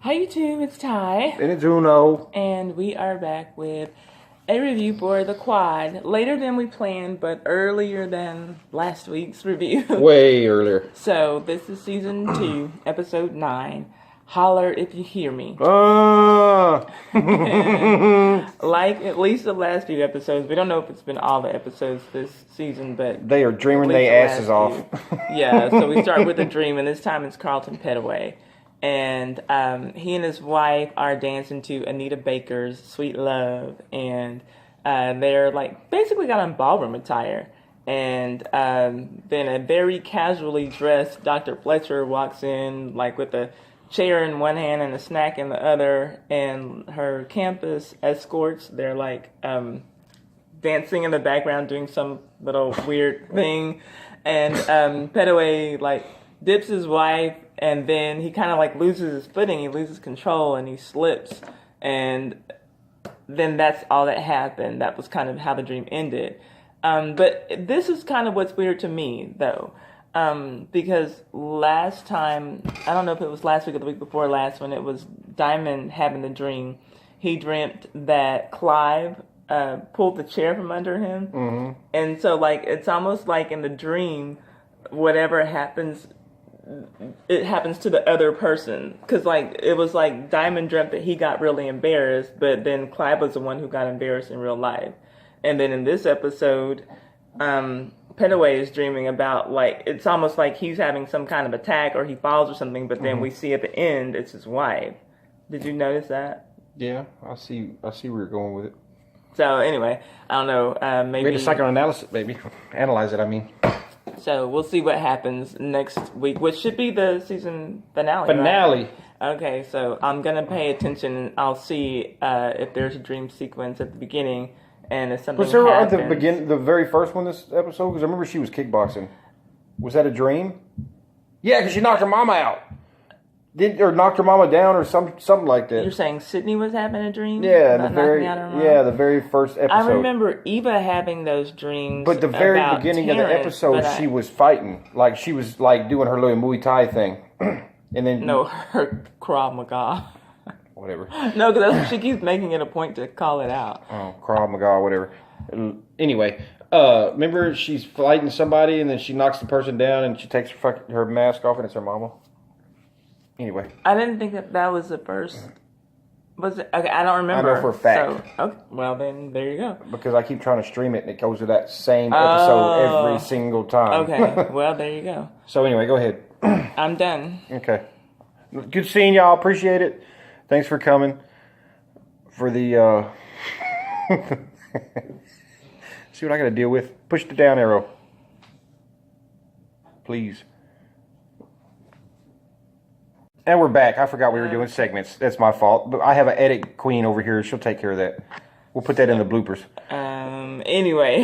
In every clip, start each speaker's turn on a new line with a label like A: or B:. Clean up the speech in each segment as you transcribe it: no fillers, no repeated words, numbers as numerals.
A: Hi YouTube, it's Ty.
B: And it's Uno.
A: And we are back with a review for The Quad. Later than we planned, but earlier than last week's review.
B: Way earlier.
A: So, this is Season 2, Episode 9. Holler if you hear me. Like at least the last few episodes. We don't know if it's been all the episodes this season, but...
B: They are dreaming their asses off.
A: Yeah, so we start with a dream, and this time it's Carlton Petaway. And he and his wife are dancing to Anita Baker's Sweet Love. And they're like basically got on ballroom attire. And then a very casually dressed Dr. Fletcher walks in like with a chair in one hand and a snack in the other. And her campus escorts, they're like dancing in the background doing some little weird thing. And Petaway like dips his wife. And then he kind of like loses his footing, he loses control, and he slips. And then that's all that happened. That was kind of how the dream ended. But this is kind of what's weird to me, though. Because last time, I don't know if it was last week or the week before last, when it was Diamond having the dream, he dreamt that Clive pulled the chair from under him. Mm-hmm. And so, like, it's almost like in the dream, whatever happens... it happens to the other person, because like it was like Diamond dreamt that he got really embarrassed, but then Clive was the one who got embarrassed in real life. And then in this episode, Petaway is dreaming about like it's almost like he's having some kind of attack or he falls or something, but then we see at the end it's his wife. Did you notice that?
B: Yeah, I see where you're going with it.
A: So anyway, I don't know, maybe...
B: Read a psychoanalysis, baby. Analyze it, I mean.
A: So we'll see what happens next week, which should be the season finale.
B: Finale.
A: Right? Okay, so I'm going to pay attention and I'll see if there's a dream sequence at the beginning and if something happens.
B: Was there the very first one this episode? Because I remember she was kickboxing. Was that a dream? Yeah, because she knocked her mama out. Or knocked her mama down or something like that.
A: You're saying Sydney was having a dream?
B: Yeah, the very first episode.
A: I remember Eva having those dreams.
B: But the very beginning of the episode, she was fighting. Like, she was, like, doing her little Muay Thai thing. And then...
A: No, her Krav Maga.
B: Whatever.
A: No, because she keeps making it a point to call it out.
B: Oh, Krav Maga, whatever. Anyway, remember she's fighting somebody and then she knocks the person down and she takes her mask off and it's her mama? Anyway.
A: I didn't think that was the first... Was it? Okay, I don't remember.
B: I know for a fact.
A: So, okay, well, then, there you go.
B: Because I keep trying to stream it, and it goes to that same episode every single time.
A: Okay, well, there you go.
B: So anyway, go ahead.
A: I'm done.
B: Okay. Good seeing y'all. Appreciate it. Thanks for coming. For the... See what I got to deal with. Push the down arrow. Please. And we're back. I forgot we were doing segments. That's my fault. But I have an edit queen over here. She'll take care of that. We'll put that in the bloopers.
A: Anyway.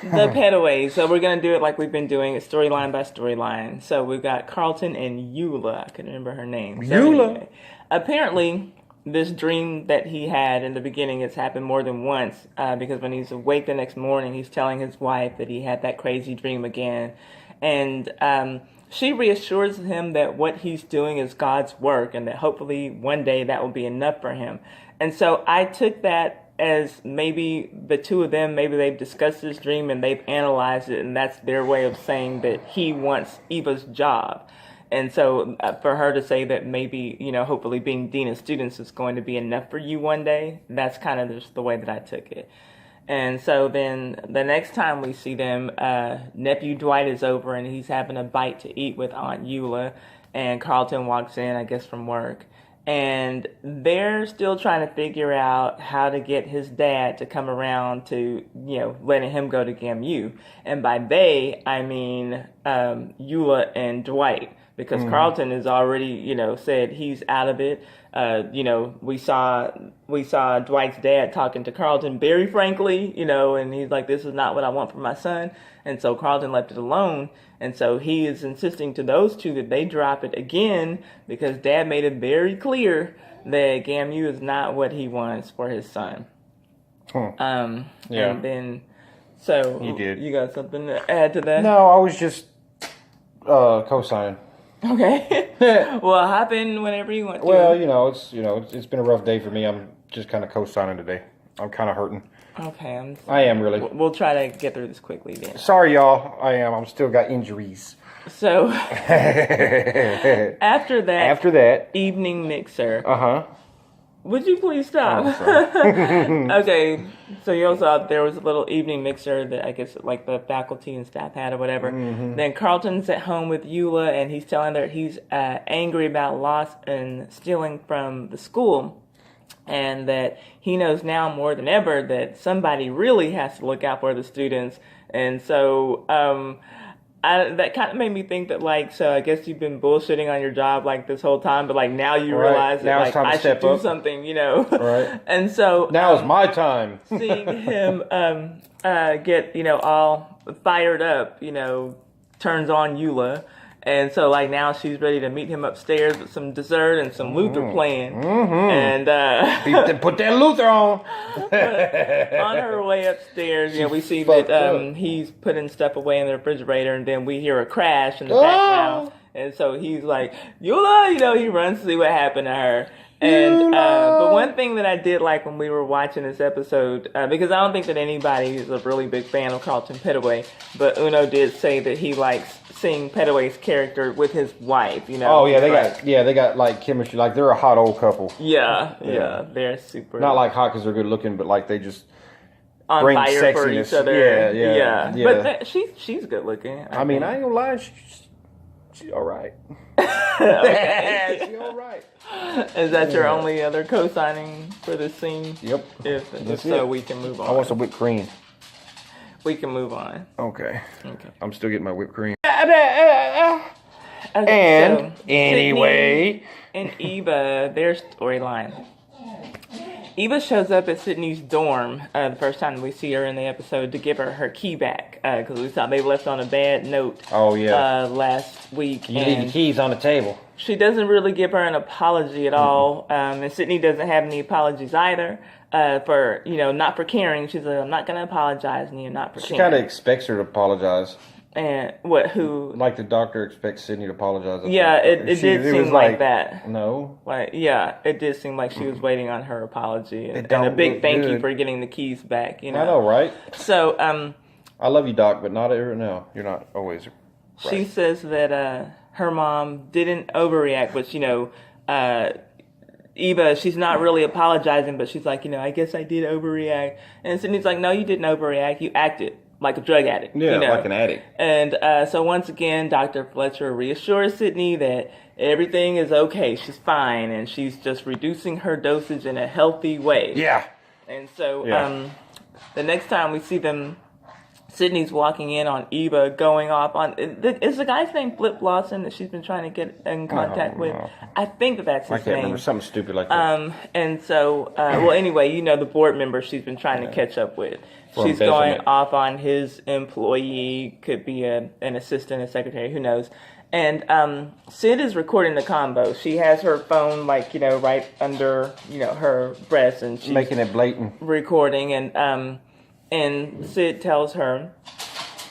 A: The Petaway. So we're going to do it like we've been doing it, storyline by storyline. So we've got Carlton and Eula. I couldn't remember her name. So
B: Eula?
A: Anyway, apparently, this dream that he had in the beginning has happened more than once. Because when he's awake the next morning, he's telling his wife that he had that crazy dream again. And... she reassures him that what he's doing is God's work and that hopefully one day that will be enough for him. And so I took that as maybe the two of them, maybe they've discussed this dream and they've analyzed it, and that's their way of saying that he wants Eva's job. And so for her to say that maybe, you know, hopefully being dean of students is going to be enough for you one day, that's kind of just the way that I took it. And so then the next time we see them, nephew Dwight is over and he's having a bite to eat with Aunt Eula, and Carlton walks in, I guess, from work. And they're still trying to figure out how to get his dad to come around to, you know, letting him go to GAMU. And by they, I mean Eula and Dwight. Because Carlton has already, you know, said he's out of it. You know, we saw Dwight's dad talking to Carlton very frankly, you know, and he's like, this is not what I want for my son. And so Carlton left it alone. And so he is insisting to those two that they drop it again because Dad made it very clear that GAMU is not what he wants for his son.
B: Yeah.
A: And then, so
B: he did.
A: You got something to add to that?
B: No, I was just co-signing.
A: Okay. Well, hop in whenever you want to.
B: Well, it's been a rough day for me. I'm just kind of co-signing today. I'm kind of hurting.
A: Okay.
B: I am really.
A: We'll try to get through this quickly then.
B: Sorry, y'all. I am. I'm still got injuries.
A: So after that evening mixer. Would you please stop? Okay, so you also there was a little evening mixer that I guess like the faculty and staff had or whatever. Then Carlton's at home with Eula, and he's telling her he's angry about loss and stealing from the school, and that he knows now more than ever that somebody really has to look out for the students. And so that kind of made me think that, like, so I guess you've been bullshitting on your job, like, this whole time, but, like, now you realize that, like, I should do something,
B: Right.
A: And so...
B: Now is my time.
A: Seeing him get, all fired up, turns on Eula. And so, like, now she's ready to meet him upstairs with some dessert and some Luther playing. And
B: put that Luther on.
A: On her way upstairs, we see that he's putting stuff away in the refrigerator, and then we hear a crash in the background. And so he's like, Eula, he runs to see what happened to her. And but one thing that I did like when we were watching this episode, because I don't think that anybody is a really big fan of Carlton Petaway, but Uno did say that he likes seeing Petaway's character with his wife.
B: Oh yeah, they got like chemistry. Like they're a hot old couple.
A: Yeah, they're super.
B: Not like hot because they're good looking, but like they just
A: on
B: bring
A: fire
B: sexiness.
A: For each other.
B: Yeah.
A: But she's good looking.
B: I mean, I ain't gonna lie, she's all right.
A: Okay.
B: She's all right.
A: Is that your only other co-signing for this scene?
B: Yep.
A: If so, we can move on.
B: I want some whipped cream.
A: We can move on.
B: Okay. I'm still getting my whipped cream.
A: Okay,
B: and
A: so
B: anyway,
A: Sydney and Eva, their storyline. Eva shows up at Sydney's dorm the first time we see her in the episode to give her key back because we thought they left on a bad note.
B: Oh yeah.
A: Last week.
B: You leave your keys on the table.
A: She doesn't really give her an apology at all, and Sydney doesn't have any apologies either. For not for caring. She's like, I'm not going to apologize, and you're not for caring.
B: She kind of expects her to apologize.
A: And who?
B: Like the doctor expects Sydney to apologize.
A: Yeah, it did seem like that.
B: No.
A: Like, yeah, it did seem like she was waiting on her apology and a big thank you for getting the keys back. I
B: know, right?
A: So,
B: I love you, Doc, but not ever. No, you're not always. Right.
A: She says that her mom didn't overreact, which Eva, she's not really apologizing, but she's like, I guess I did overreact. And Sydney's like, no, you didn't overreact. You acted like a drug addict.
B: Yeah, like an addict.
A: And so once again, Dr. Fletcher reassures Sydney that everything is okay. She's fine, and she's just reducing her dosage in a healthy way.
B: Yeah.
A: And so the next time we see them, Sydney's walking in on Eva going off on... Is the guy's name Flip Lawson that she's been trying to get in contact with? I think that's his name.
B: I can't remember. Something stupid like that.
A: And so, well, anyway, the board member she's been trying to catch up with. She's going off on his employee, could be an assistant, a secretary, who knows. And Sid is recording the combo. She has her phone, right under, her breast, and she's...
B: making it blatant.
A: Recording, and Sid tells her,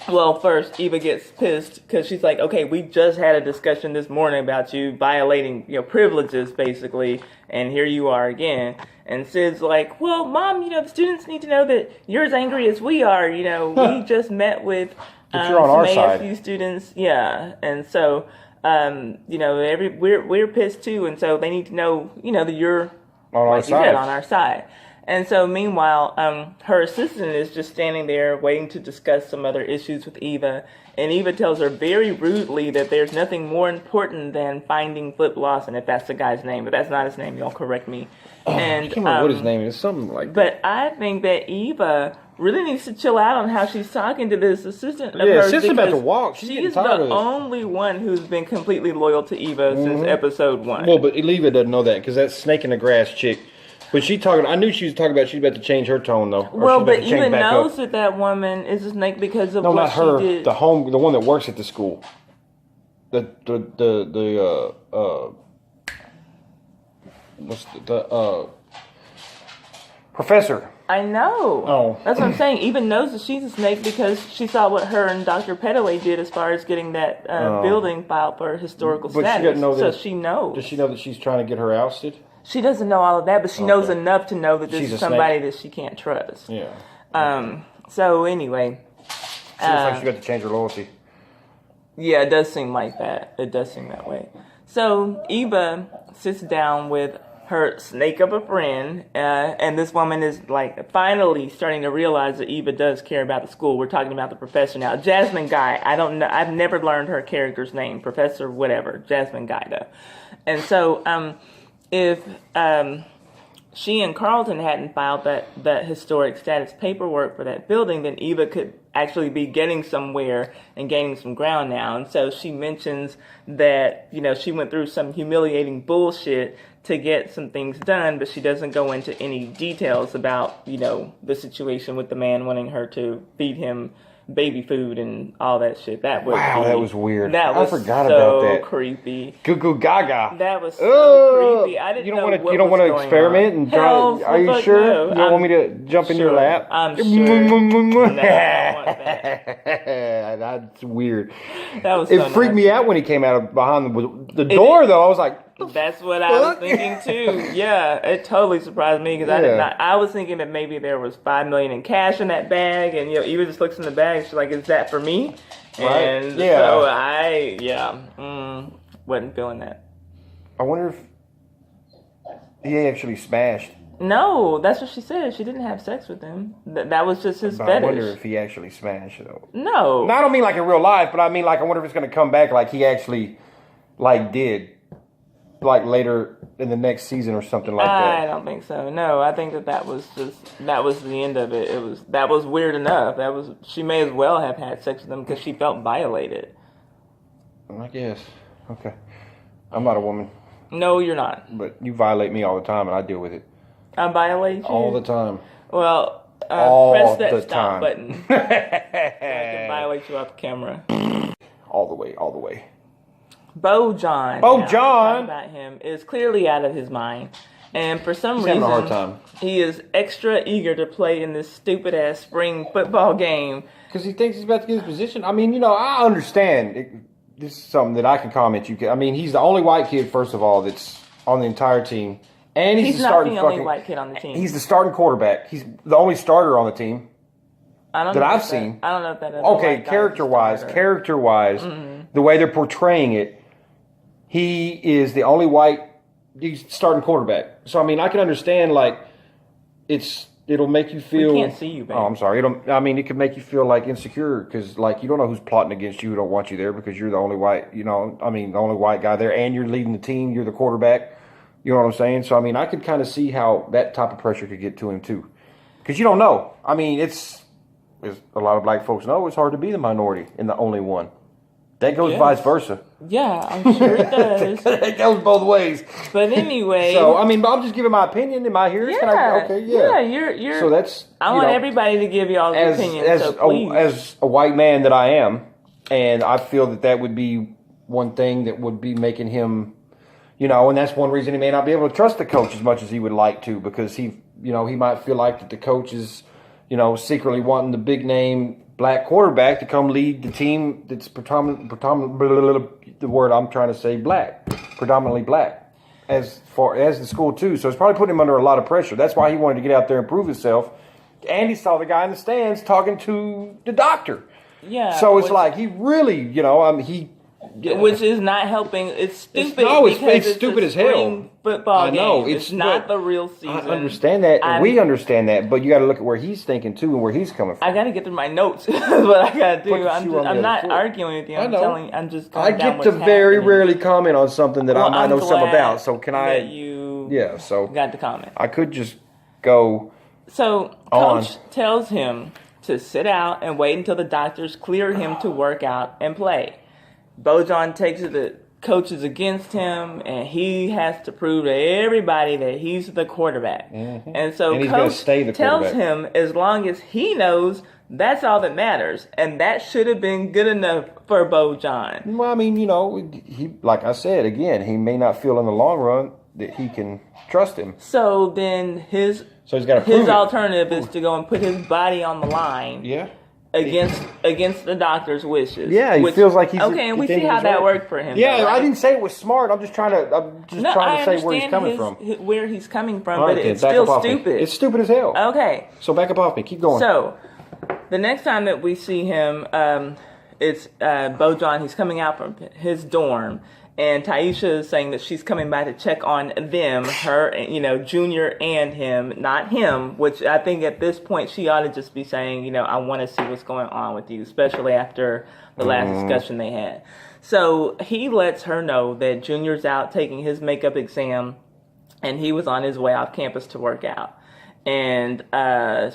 A: well, first, Eva gets pissed because she's like, okay, we just had a discussion this morning about you violating, privileges, basically, and here you are again. And Sid's like, well, Mom, the students need to know that you're as angry as we are. We just met with
B: you're on our side.
A: ASU students. Yeah, and so, we're pissed too, and so they need to know, that you're
B: on our side.
A: On our side. And so, meanwhile, her assistant is just standing there waiting to discuss some other issues with Eva. And Eva tells her very rudely that there's nothing more important than finding Flip Lawson, if that's the guy's name. But that's not his name. Y'all correct me. And
B: I can't remember what his name is. Something like that.
A: But I think that Eva really needs to chill out on how she's talking to this assistant of
B: hers.
A: She's
B: about to walk.
A: She's the only one who's been completely loyal to Eva since episode 1.
B: Well, but Eva doesn't know that because that snake in the grass chick... But I knew she was talking about she's about to change her tone though.
A: Well, but Eva knows that woman is a snake because of what she did.
B: The one that works at the school. Professor.
A: I know.
B: Oh.
A: That's what I'm saying. Eva knows that she's a snake because she saw what her and Dr. Pettaway did as far as getting that building filed for historical status.
B: She doesn't know that,
A: so she knows.
B: Does she know that she's trying to get her ousted?
A: She doesn't know all of that, but she knows enough to know that this is somebody that she can't trust.
B: Yeah.
A: So anyway.
B: She looks like she got to change her loyalty.
A: Yeah, it does seem like that. It does seem that way. So Eva sits down with her snake of a friend, and this woman is like finally starting to realize that Eva does care about the school. We're talking about the professor now. Jasmine Guy. I don't know. I've never learned her character's name. Professor whatever. Jasmine Guy though. And so if she and Carlton hadn't filed that historic status paperwork for that building, then Eva could actually be getting somewhere and gaining some ground now. And so she mentions that, she went through some humiliating bullshit to get some things done, but she doesn't go into any details about, the situation with the man wanting her to feed him baby food and all that shit. That was
B: weird.
A: That was
B: I forgot about that.
A: Creepy.
B: Goo goo gaga.
A: That was so creepy. I didn't know
B: You don't want to experiment and try. Are you sure?
A: No.
B: You don't want me to jump in your lap?
A: I'm sure. No, I don't want that.
B: That's weird.
A: That was.
B: It freaked me out when he came out of behind the door, though. I was like,
A: that's what I was thinking too. Yeah, it totally surprised me because I did not. I was thinking that maybe there was $5 million in cash in that bag, and Eva just looks in the bag. And she's like, "Is that for me?"
B: Right.
A: And so I wasn't feeling that.
B: I wonder if he actually smashed.
A: No, that's what she said. She didn't have sex with him. That was just his fetish.
B: I wonder if he actually smashed though.
A: No,
B: I don't mean like in real life, but I mean like I wonder if it's going to come back like he actually did. Like later in the next season or something like that.
A: I don't think so. No, I think that was the end of it. That was weird enough. She may as well have had sex with him because she felt violated.
B: I guess. Okay. I'm not a woman.
A: No, you're not.
B: But you violate me all the time and I deal with it.
A: I violate you?
B: All the time.
A: Well, press that stop button. So I can violate you off camera.
B: All the way.
A: Bojan.
B: Bojan!
A: About him is clearly out of his mind. And for some
B: He's
A: reason,
B: having a hard time.
A: He is extra eager to play in this stupid-ass spring football game.
B: Because he thinks he's about to get his position. I mean, I understand. This is something that I can comment. He's the only white kid, first of all, that's on the entire team. And he's
A: not the only white kid on the team.
B: He's the starting quarterback. He's the only starter on the team that I've seen.
A: I don't know if that is.
B: Okay, character-wise, the way they're portraying it, he is the only white starting quarterback. So, I can understand, it'll make you feel...
A: We can't see you, baby.
B: Oh, I'm sorry. It could make you feel, insecure because, you don't know who's plotting against you who don't want you there because you're the only white, the only white guy there, and you're leading the team, you're the quarterback. You know what I'm saying? So, I could kind of see how that type of pressure could get to him, too. Because you don't know. As a lot of black folks know, it's hard to be the minority and the only one. That goes vice versa.
A: Yeah, I'm sure it does.
B: It goes both ways.
A: But anyway.
B: So, I'm just giving my opinion. Am I here?
A: Yeah, you're.
B: So that's.
A: I want everybody to give y'all their opinion.
B: As a white man that I am, and I feel that would be one thing that would be making him, and that's one reason he may not be able to trust the coach as much as he would like to because he might feel like that the coach is, secretly wanting the big name black quarterback to come lead the team that's the word I'm trying to say, predominantly black, as far as the school too. So it's probably putting him under a lot of pressure. That's why he wanted to get out there and prove himself. And he saw the guy in the stands talking to the doctor.
A: Yeah.
B: So it's he really,
A: which is not helping. It's stupid.
B: It's stupid as hell.
A: Football game. It's not the real season.
B: I understand that. And we understand that. But you got to look at where he's thinking too and where he's coming from.
A: I got to get through my notes. That's what I got to do. I'm not arguing with you. I'm telling you. I'm just.
B: I get to very rarely comment on something that I might know something about. So can I? Yeah. So
A: got to comment.
B: I could just go.
A: So coach tells him to sit out and wait until the doctors clear him to work out and play. Bojan takes it that coach is against him, and he has to prove to everybody that he's the quarterback. Mm-hmm. And so coach tells him as long as he knows, that's all that matters. And that should have been good enough for Bojan.
B: Well, he, like I said, again, he may not feel in the long run that he can trust him.
A: So then his
B: he's got to prove
A: his
B: it.
A: alternative is to go and put his body on the line.
B: Yeah.
A: Against the doctor's wishes.
B: Yeah, he feels like he's
A: okay, and we see how that worked for him.
B: Yeah,
A: though, right?
B: I didn't say it was smart. I'm just trying to say where he's coming from.
A: Where he's coming from,
B: All right,
A: but it's
B: back
A: still
B: up off me.
A: stupid.
B: It's stupid as hell.
A: Okay.
B: So back up off me. Keep going.
A: So the next time that we see him, it's Bojan. He's coming out from his dorm. And Taisha is saying that she's coming by to check on them, her, Junior and him, not him, which I think at this point she ought to just be saying, I want to see what's going on with you, especially after the last discussion they had. So he lets her know that Junior's out taking his makeup exam and he was on his way off campus to work out. And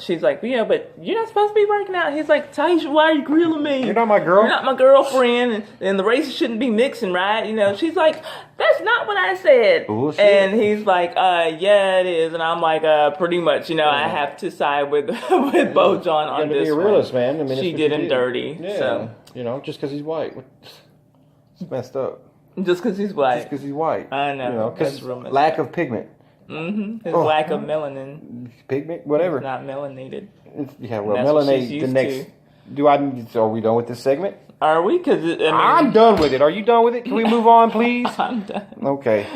A: she's like, yeah, but you're not supposed to be working out. He's like, Taisha, why are you grilling me?
B: You're not my girl.
A: You're not my girlfriend. And the races shouldn't be mixing, right? She's like, that's not what I said.
B: Bullshit.
A: And he's like, yeah, it is. And I'm like, pretty much, I have to side with Bojan on this one.
B: You're a realist, man. I mean,
A: she did him dirty.
B: Yeah.
A: So.
B: Just because he's white. It's messed up.
A: Just because he's white.
B: Just because he's white.
A: I know.
B: Because lack of pigment.
A: Mm-hmm. His lack of melanin.
B: Pigment? Whatever.
A: It's not melanated.
B: Melanate the next... Are we done with this segment?
A: Are we? Because
B: I'm done with it. Are you done with it? Can we move on, please?
A: I'm done.
B: Okay.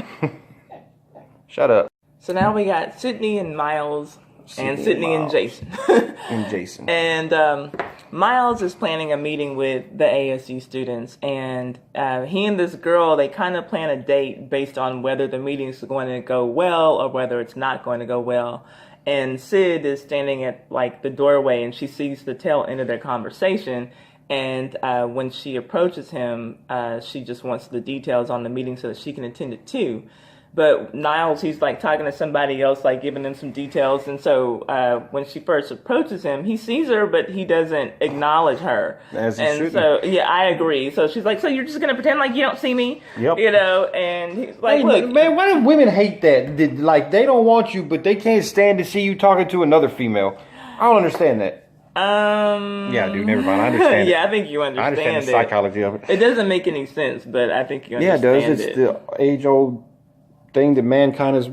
B: Shut up.
A: So now we got Sydney and Miles, and Sydney and Jason. And Miles is planning a meeting with the ASU students, and he and this girl, they kind of plan a date based on whether the meeting is going to go well or whether it's not going to go well. And Sid is standing at the doorway, and she sees the tail end of their conversation. And when she approaches him, she just wants the details on the meeting so that she can attend it too. But Niles, he's talking to somebody else, giving them some details. And so when she first approaches him, he sees her, but he doesn't acknowledge her.
B: As he
A: and
B: shouldn't.
A: so, yeah, I agree. So she's like, so you're just going to pretend like you don't see me?
B: Yep.
A: And he's like,
B: hey,
A: look.
B: man, why do women hate that? They don't want you, but they can't stand to see you talking to another female. I don't understand that. Yeah, dude, never mind. I understand.
A: Yeah, I think you understand.
B: I understand the psychology of it.
A: It doesn't make any sense, but I think you understand.
B: Yeah, it does. It's the age-old thing that mankind has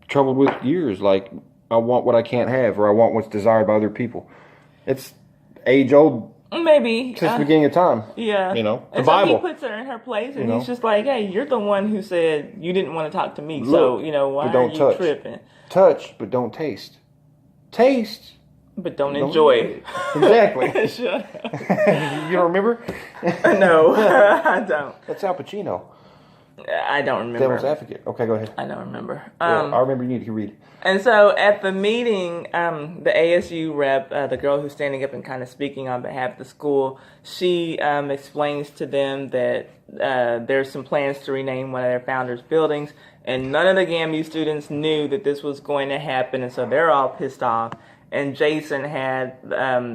B: troubled with years. I want what I can't have, or I want what's desired by other people. It's age-old.
A: Maybe
B: Since the beginning of time.
A: Yeah.
B: The
A: and
B: Bible.
A: So he puts her in her place, and he's just like, hey, you're the one who said you didn't want to talk to me.
B: Look,
A: so, why are you tripping?
B: Touch, but don't taste. Taste.
A: But don't enjoy.
B: Exactly.
A: Shut up.
B: You don't remember?
A: No, I don't.
B: That's Al Pacino.
A: I don't remember.
B: Devil's Advocate. Okay, go ahead.
A: I don't remember.
B: I remember you need to read.
A: And so at the meeting, the ASU rep, the girl who's standing up and kind of speaking on behalf of the school, she explains to them that there's some plans to rename one of their founders' buildings, and none of the GAMU students knew that this was going to happen, and so they're all pissed off. And Jason had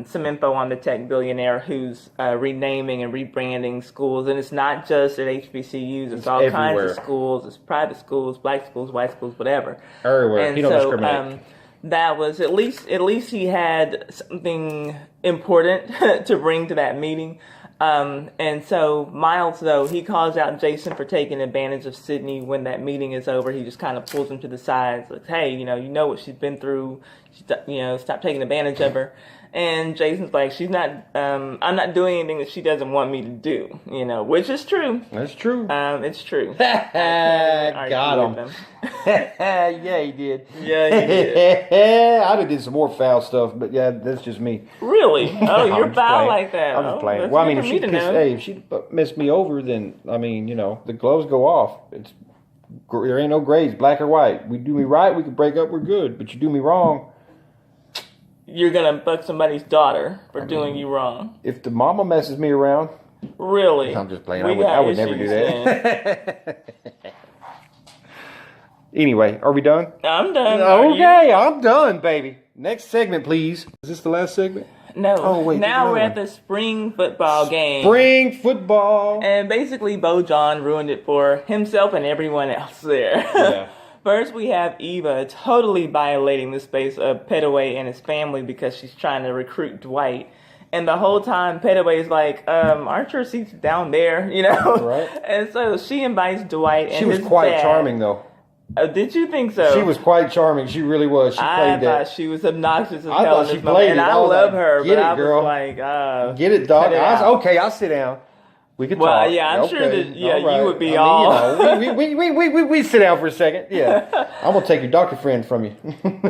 A: some info on the tech billionaire who's renaming and rebranding schools. And it's not just at HBCUs. It's all
B: everywhere.
A: kinds of schools. It's private schools, black schools, white schools, whatever.
B: Everywhere.
A: And
B: He don't discriminate.
A: That was at least he had something important to bring to that meeting. And so Miles, though, he calls out Jason for taking advantage of Sydney when that meeting is over. He just kind of pulls him to the side. Like, hey, you know what she's been through. Stop taking advantage of her. And Jason's like, I'm not doing anything that she doesn't want me to do, which is true.
B: That's true.
A: It's true.
B: Got him. Yeah, he did.
A: Yeah, he did.
B: I did some more foul stuff, but yeah, that's just me.
A: Really? Oh, you're foul
B: playing.
A: like that.
B: I'm just playing.
A: That's
B: Well, I
A: good
B: mean,
A: for me to know.
B: if she missed me over, then, the gloves go off. There ain't no grades, black or white. We do me right, we can break up, we're good. But you do me wrong,
A: you're gonna fuck somebody's daughter for doing you wrong.
B: if the mama messes me around.
A: Really?
B: I'm just playing. I would never do that. Anyway, are we done?
A: I'm done.
B: Okay, I'm done, baby. Next segment, please. Is this the last segment?
A: No.
B: Oh, wait,
A: now
B: there's
A: we're
B: another
A: at the spring football game.
B: Spring football.
A: And basically, Bojan ruined it for himself and everyone else there.
B: Yeah.
A: First, we have Eva totally violating the space of Petaway and his family because she's trying to recruit Dwight. And the whole time, Petaway is like, aren't your seats down there?
B: Right.
A: And so she invites Dwight and
B: She was
A: his
B: quite
A: dad.
B: charming, though.
A: Oh, did you think so?
B: She was quite charming. She really was. She played that.
A: I thought she was obnoxious as
B: I
A: hell
B: thought
A: in
B: she
A: this
B: played
A: moment.
B: it.
A: And I
B: was
A: love
B: like,
A: her,
B: get
A: but
B: it,
A: I
B: girl.
A: was like,
B: get it, dog.
A: cut it out.
B: Okay, I'll sit down. We could
A: Well,
B: talk.
A: yeah, I'm
B: okay.
A: sure that
B: All right.
A: you would be
B: we sit down for a second. Yeah, I'm gonna take your doctor friend from you.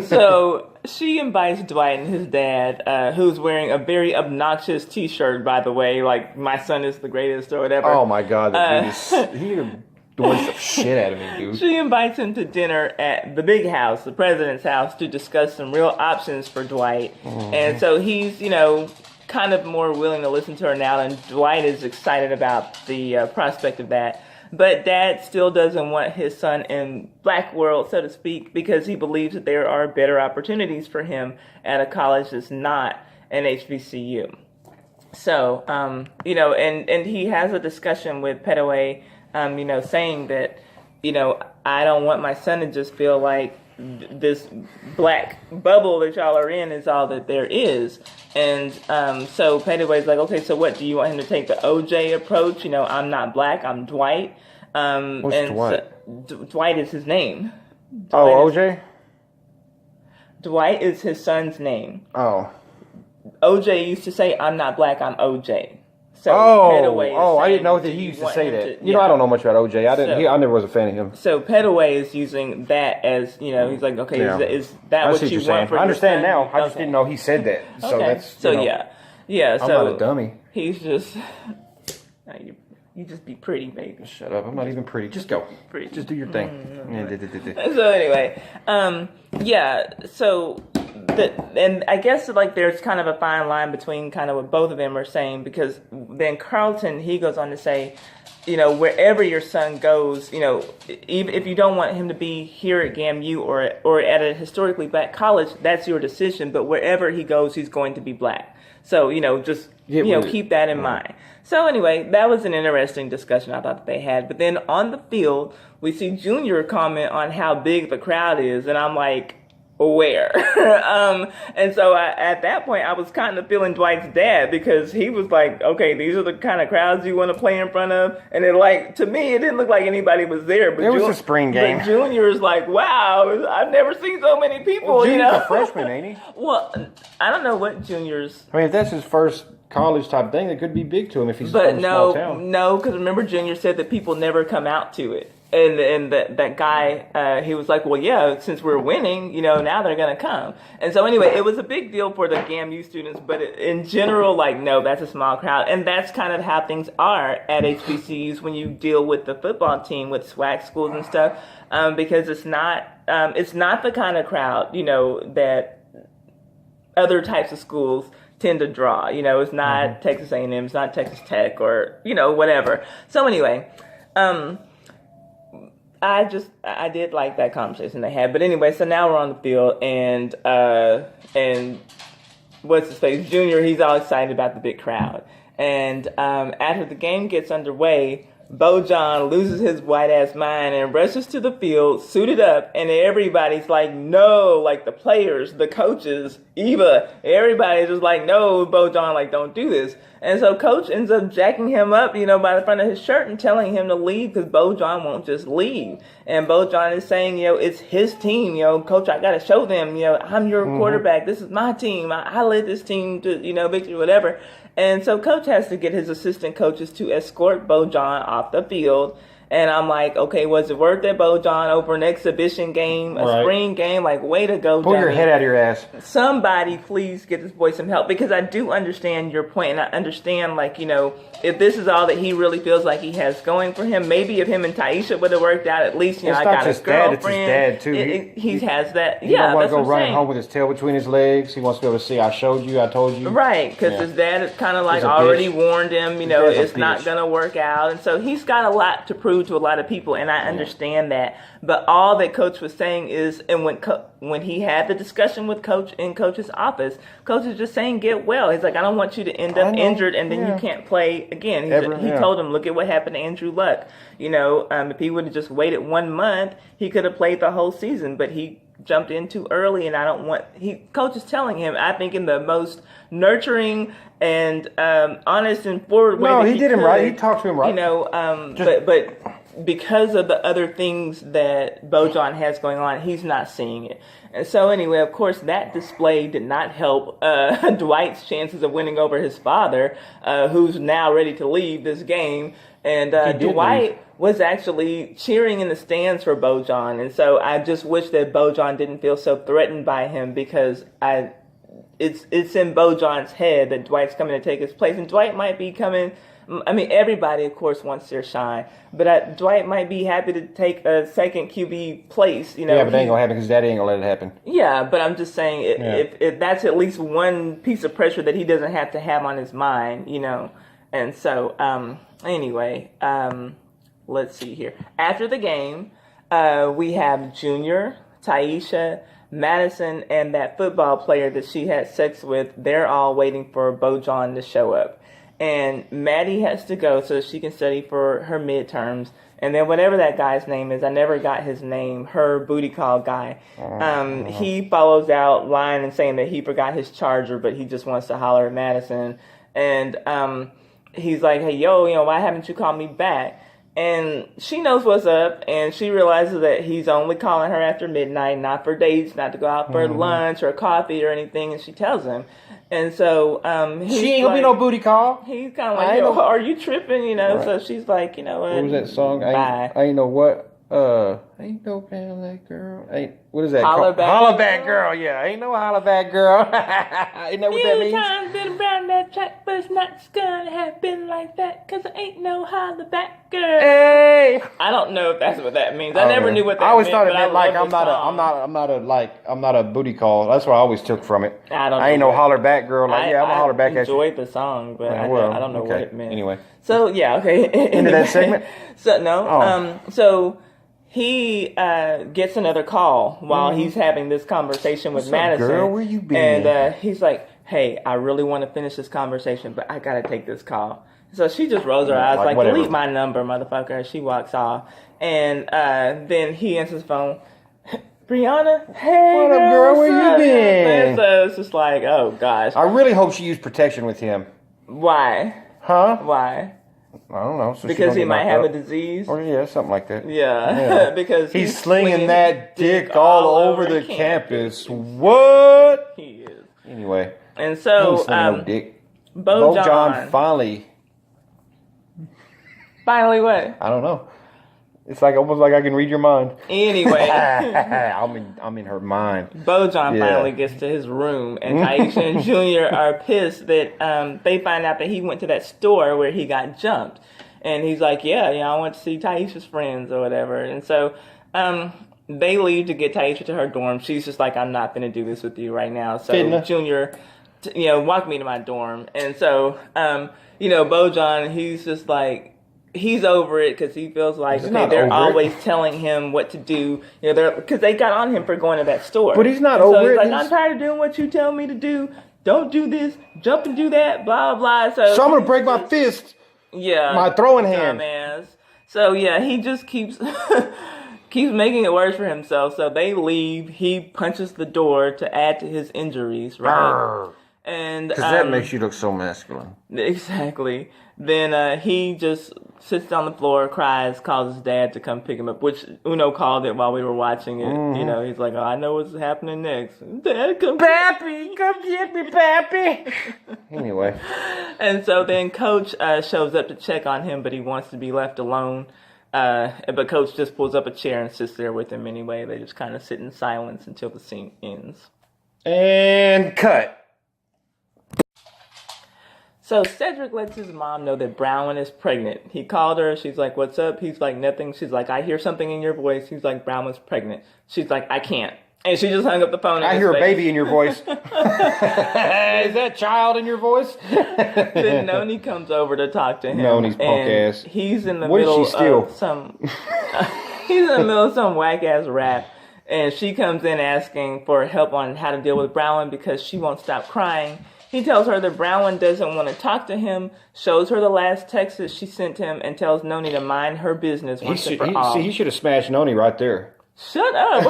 A: So she invites Dwight and his dad, who's wearing a very obnoxious T-shirt, by the way, like "My son is the greatest" or whatever.
B: Oh my God, that dude is he annoys the shit out of me, dude.
A: She invites him to dinner at the big house, the president's house, to discuss some real options for Dwight. Mm-hmm. And so he's, kind of more willing to listen to her now, and Dwight is excited about the prospect of that. But Dad still doesn't want his son in black world, so to speak, because he believes that there are better opportunities for him at a college that's not an HBCU. So, and he has a discussion with Petaway, saying that, I don't want my son to just feel like this black bubble that y'all are in is all that there is. And so Petaway's like, okay, so what, do you want him to take the OJ approach? I'm not black, I'm Dwight.
B: What's
A: and
B: Dwight?
A: So, Dwight is his name.
B: OJ?
A: Dwight is his son's name.
B: Oh.
A: OJ used to say, I'm not black, I'm OJ. So
B: Petaway I didn't know that he used to say that. I don't know much about OJ. I never was a fan of him.
A: So Petaway is using that as, he's like, okay, is that what you want for
B: I understand
A: your son?
B: now. I just didn't know he said that. So that's,
A: yeah.
B: I'm
A: so
B: not a dummy.
A: He's just, you just be pretty, baby.
B: Shut up. I'm not even pretty. Just go.
A: Pretty.
B: Just do your thing.
A: So anyway, so and I guess there's kind of a fine line between kind of what both of them are saying, because then Carlton, he goes on to say, wherever your son goes, even if you don't want him to be here at GAMU or at a historically black college, that's your decision. But wherever he goes, he's going to be black. So, just, keep that in mind. So anyway, that was an interesting discussion I thought that they had. But then on the field, we see Junior comment on how big the crowd is. And I'm like, where? And so at that point, I was kind of feeling Dwight's dad, because he was like, okay, these are the kind of crowds you want to play in front of. And to me, it didn't look like anybody was there. But
B: it was a spring game.
A: But Junior's like, wow, I've never seen so many people.
B: Well, Junior's a freshman, ain't he?
A: Well, I don't know what Junior's.
B: I mean, if that's his first college type thing, it could be big to him if he's from a small town.
A: No, because remember Junior said that people never come out to it. And that guy, he was like, well, yeah, since we're winning, now they're going to come. And so anyway, it was a big deal for the GAMU students, but in general, no, that's a small crowd. And that's kind of how things are at HBCUs when you deal with the football team, with SWAC schools and stuff, because it's not the kind of crowd, that other types of schools tend to draw. It's not Texas A&M, it's not Texas Tech, or, whatever. So anyway, I did like that conversation they had. But anyway, so now we're on the field, and what's his face? Junior, he's all excited about the big crowd. And after the game gets underway, Bojan loses his white-ass mind and rushes to the field, suited up, and everybody's like, no, like the players, the coaches, Eva, everybody's just like, no, Bojan, don't do this. And so Coach ends up jacking him up, by the front of his shirt and telling him to leave, because Bojan won't just leave. And Bojan is saying, it's his team, Coach, I got to show them, I'm your quarterback. This is my team. I led this team to, victory, whatever. And so Coach has to get his assistant coaches to escort Bojan off the field. And I'm like, okay, was it worth it, Bojan, over an exhibition game, a spring game? Way to go,
B: Pull your head out of your ass.
A: Somebody please get this boy some help, because I do understand your point, and I understand, if this is all that he really feels like he has going for him, maybe if him and Taisha would have worked out, at least, I got his girlfriend.
B: It's his dad, too.
A: He has that.
B: He don't want to go running home with his tail between his legs. He wants to be able to see, I showed you, I told you.
A: Right, because his dad has kind of already warned him, it's not going to work out. And so he's got a lot to prove to a lot of people, and I understand that. But all that Coach was saying is, and when he had the discussion with Coach in Coach's office, Coach is just saying, get well. He's like, I don't want you to end up injured and then you can't play again. He told him, look at what happened to Andrew Luck. If he would have just waited 1 month, he could have played the whole season, but he jumped in too early, and I don't want. Coach is telling him, I think, in the most nurturing and honest and forward way.
B: No, he did him right. He talked to him right.
A: But because of the other things that Bojan has going on, he's not seeing it. And so anyway, of course, that display did not help Dwight's chances of winning over his father, who's now ready to leave this game. And Dwight was actually cheering in the stands for Bojan. And so I just wish that Bojan didn't feel so threatened by him, because it's in Bojan's head that Dwight's coming to take his place. And Dwight might be coming... I mean, everybody, of course, wants their shine. But Dwight might be happy to take a second QB place. You know,
B: yeah, but it ain't going to happen because Daddy ain't going to let it happen.
A: Yeah, but I'm just saying, if that's at least one piece of pressure that he doesn't have to have on his mind, you know. And so, anyway, let's see here. After the game, we have Junior, Taisha, Madison, and that football player that she had sex with. They're all waiting for Bojan to show up. And Maddie has to go so she can study for her midterms. And then whatever that guy's name is, I never got his name, her booty call guy. He follows out lying and saying that he forgot his charger, but he just wants to holler at Madison. And he's like, hey, yo, you know, why haven't you called me back? And she knows what's up, and she realizes that he's only calling her after midnight, not for dates, not to go out for lunch or coffee or anything, and she tells him. And so
B: she ain't gonna be no booty call.
A: He's kind of like, yo, are you tripping? You know, right. So she's like, you know what?
B: What was that song?
A: Bye.
B: I ain't know what. Ain't no that girl. What is that?
A: Holler back.
B: Holler back girl. Yeah, ain't no holler back girl. Ain't that what that means?
A: Times been around that track, but it's not gonna happen like that, cause there ain't no holler back girl.
B: Hey.
A: I don't know if that's what that means. I never knew what that meant.
B: I always thought it meant like I'm not a booty call. That's what I always took from it. I ain't no holler back girl. Like I'm a holler back at you.
A: I enjoyed the song, but I don't know what it meant.
B: Anyway.
A: So yeah, okay.
B: Into that segment.
A: So no. So. He gets another call while he's having this conversation with Madison.
B: Girl, where you been?
A: And he's like, hey, I really want to finish this conversation, but I got to take this call. So she just rolls her eyes like, delete my number, motherfucker. She walks off. And then he answers the phone. Brianna, hey,
B: what up, girl? Where you been?
A: And so it's just like, oh, gosh.
B: I really hope she used protection with him.
A: Why?
B: Huh?
A: Why?
B: I don't know. So
A: because he might have a disease?
B: Or yeah, something like that.
A: Yeah. Because
B: he's slinging that dick all over the campus. What?
A: He is.
B: Anyway.
A: And so,
B: no dick.
A: Bojan
B: finally.
A: Finally what?
B: I don't know. It's like almost like I can read your mind.
A: Anyway.
B: I'm in her mind.
A: Bojan finally gets to his room, and Taisha and Junior are pissed that they find out that he went to that store where he got jumped. And he's like, yeah, I went to see Taisha's friends or whatever. And so they leave to get Taisha to her dorm. She's just like, I'm not going to do this with you right now. So Junior, walk me to my dorm. And so, Bojan, he's just like, he's over it because he feels like they're always telling him what to do. Because they got on him for going to that store.
B: But he's not over it.
A: So he's like, I'm tired of doing what you tell me to do. Don't do this. Jump and do that. Blah, blah, blah.
B: So I'm going to break my fist.
A: Yeah.
B: My throwing hand.
A: Dumbass. So, yeah, he just keeps making it worse for himself. So they leave. He punches the door to add to his injuries, right? And
B: because that makes you look so masculine.
A: Exactly. Then he just sits on the floor, cries, calls his dad to come pick him up, which Uno called it while we were watching it. He's like, oh, I know what's happening next. Dad, come
B: Pappy, come get me, Pappy. Anyway.
A: And so then Coach shows up to check on him, but he wants to be left alone. But Coach just pulls up a chair and sits there with him anyway. They just kind of sit in silence until the scene ends.
B: And cut.
A: So Cedric lets his mom know that Brown is pregnant. He called her. She's like, what's up? He's like, nothing. She's like, I hear something in your voice. He's like, Brown was pregnant. She's like, I can't. And she just hung up the phone.
B: I hear a baby in your voice. Is that child in your voice?
A: Then Noni comes over to talk to him.
B: Noni's punk ass.
A: He's in the middle of some... he's in the middle of some whack-ass rap. And she comes in asking for help on how to deal with Brown because she won't stop crying. He tells her that Brown doesn't want to talk to him, shows her the last text that she sent him, and tells Noni to mind her business once and for all.
B: He should have smashed Noni right there.
A: Shut up.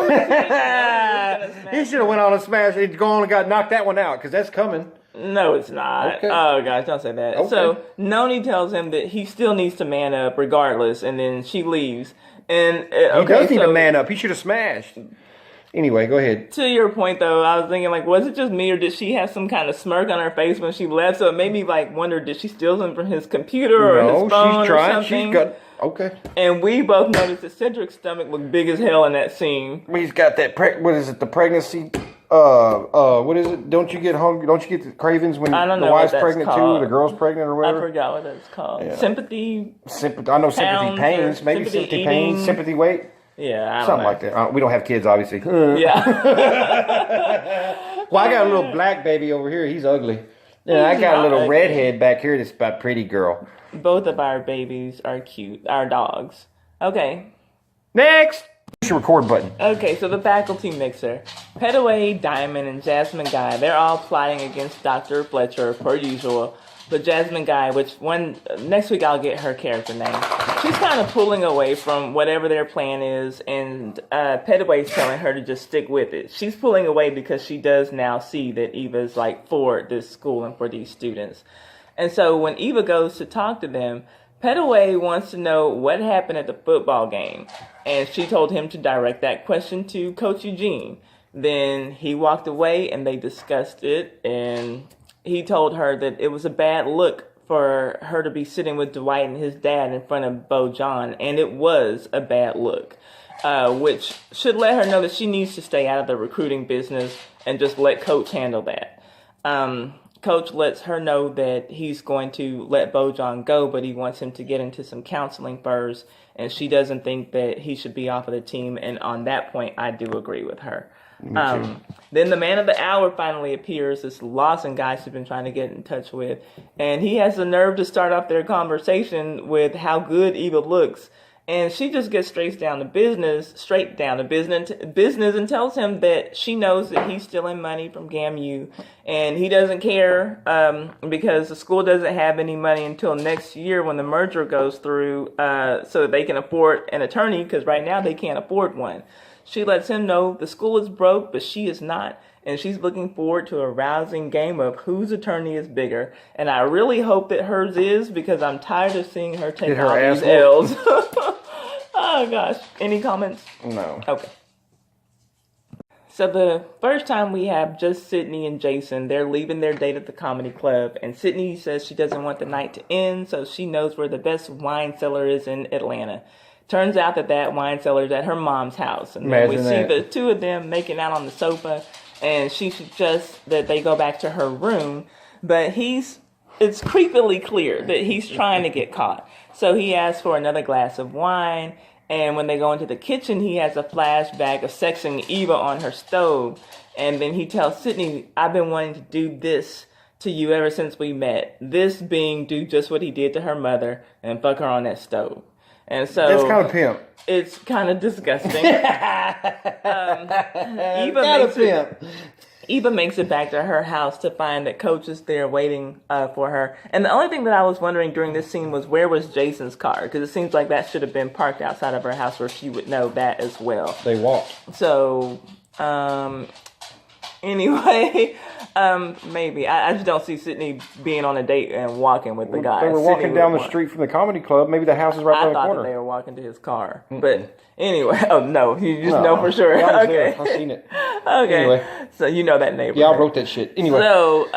B: He should have went on and smashed. He'd gone and got knocked that one out, because that's coming.
A: No, it's not.
B: Okay.
A: Oh gosh, don't say that.
B: Okay.
A: So Noni tells him that he still needs to man up regardless, and then she leaves. And
B: He does need to man up. He should have smashed. Anyway, go ahead.
A: To your point, though, I was thinking, like, was it just me, or did she have some kind of smirk on her face when she left? So it made me, like, wonder, did she steal something from his computer or his phone
B: she's trying.
A: or something?
B: She's got... Okay.
A: And we both noticed that Cedric's stomach looked big as hell in that scene.
B: He's got that... what is it? The pregnancy... what is it? Don't you get hungry? Don't you get the cravings when the wife's pregnant
A: called.
B: too, or the girl's pregnant or whatever?
A: I forgot what that's called.
B: Yeah.
A: Sympathy.
B: I know sympathy pains. Maybe sympathy pains. Sympathy weight.
A: Yeah, I don't
B: something
A: know.
B: like that. We don't have kids, obviously.
A: Yeah.
B: Well, I got a little black baby over here. He's ugly. Yeah, I got a little redhead back here that's about pretty girl.
A: Both of our babies are cute. Our dogs. Okay.
B: Next. Push your record button.
A: Okay, so the faculty mixer. Petaway, Diamond, and Jasmine Guy, they're all plotting against Dr. Fletcher, per usual. But Jasmine Guy, next week I'll get her character name. She's kind of pulling away from whatever their plan is, and Petaway's telling her to just stick with it. She's pulling away because she does now see that Eva's like for this school and for these students. And so when Eva goes to talk to them, Petaway wants to know what happened at the football game. And she told him to direct that question to Coach Eugene. Then he walked away and they discussed it, and he told her that it was a bad look for her to be sitting with Dwight and his dad in front of Bo John, and it was a bad look, which should let her know that she needs to stay out of the recruiting business and just let Coach handle that. Coach lets her know that he's going to let Bo John go, but he wants him to get into some counseling first, and she doesn't think that he should be off of the team, and on that point, I do agree with her. Then the man of the hour finally appears, this Lawson guy she's been trying to get in touch with, and he has the nerve to start off their conversation with how good Eva looks, and she just gets straight down to business and tells him that she knows that he's stealing money from GAMU, and he doesn't care because the school doesn't have any money until next year when the merger goes through, so that they can afford an attorney, because right now they can't afford one. She lets him know the school is broke, but she is not, and she's looking forward to a rousing game of whose attorney is bigger. And I really hope that hers is, because I'm tired of seeing her take all these L's. Oh, gosh. Any comments?
B: No.
A: Okay. So the first time we have just Sydney and Jason. They're leaving their date at the comedy club, and Sydney says she doesn't want the night to end, so she knows where the best wine cellar is in Atlanta. Turns out that wine cellar is at her mom's house. And then we see the two of them making out on the sofa, and she suggests that they go back to her room. But it's creepily clear that he's trying to get caught. So he asks for another glass of wine, and when they go into the kitchen, he has a flashback of sexing Eva on her stove. And then he tells Sydney, I've been wanting to do this to you ever since we met. This being do just what he did to her mother and fuck her on that stove. And so
B: that's kind of pimp.
A: It's kind of disgusting. Eva makes it back to her house to find that Coach is there waiting for her. And the only thing that I was wondering during this scene was, where was Jason's car? Because it seems like that should have been parked outside of her house, where she would know that as well.
B: They walked.
A: So, anyway, maybe. I just don't see Sydney being on a date and walking with the guy.
B: They were walking down the street from the comedy club. Maybe the house is right around the corner.
A: I thought that they were walking to his car. But anyway, oh no, you just know for sure.
B: Yeah,
A: okay.
B: I've seen it.
A: Okay.
B: Anyway.
A: So you know that neighborhood.
B: Yeah, I wrote that shit. Anyway.
A: So,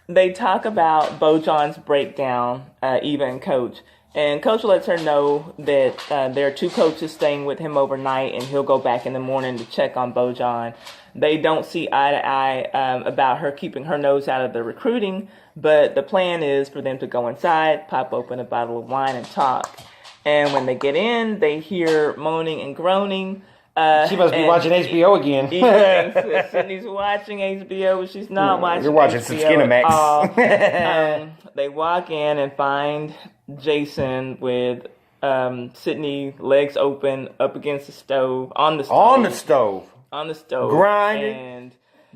A: they talk about Bo John's breakdown, Eva and Coach. And Coach lets her know that there are two coaches staying with him overnight, and he'll go back in the morning to check on Bo John. They don't see eye to eye about her keeping her nose out of the recruiting, but the plan is for them to go inside, pop open a bottle of wine, and talk. And when they get in, they hear moaning and groaning.
B: She must be watching HBO again.
A: Sydney's watching HBO, but she's not watching.
B: You're watching
A: HBO
B: some Skinamax.
A: They walk in and find Jason with Sydney, legs open, up against the stove, on the stove.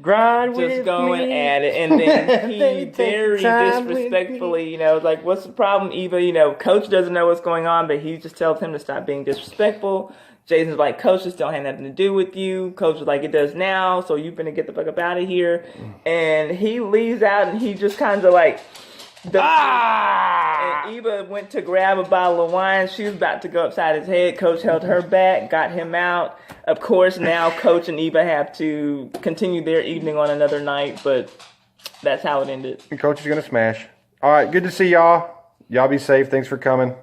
A: Grind with just going me. At it, and then he very disrespectfully, like, what's the problem, Eva? Coach doesn't know what's going on, but he just tells him to stop being disrespectful. Jason's like, Coach, this don't have nothing to do with you. Coach was like, it does now, so you finna get the fuck up out of here. And he leaves out, and he just kind of like... And Eva went to grab a bottle of wine. She was about to go upside his head. Coach held her back, got him out. Of course, now Coach and Eva have to continue their evening on another night, but that's how it ended.
B: And Coach is going to smash. All right, good to see y'all. Y'all be safe. Thanks for coming.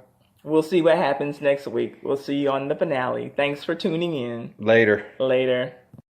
A: We'll see what happens next week. We'll see you on the finale. Thanks for tuning in.
B: Later.
A: Later.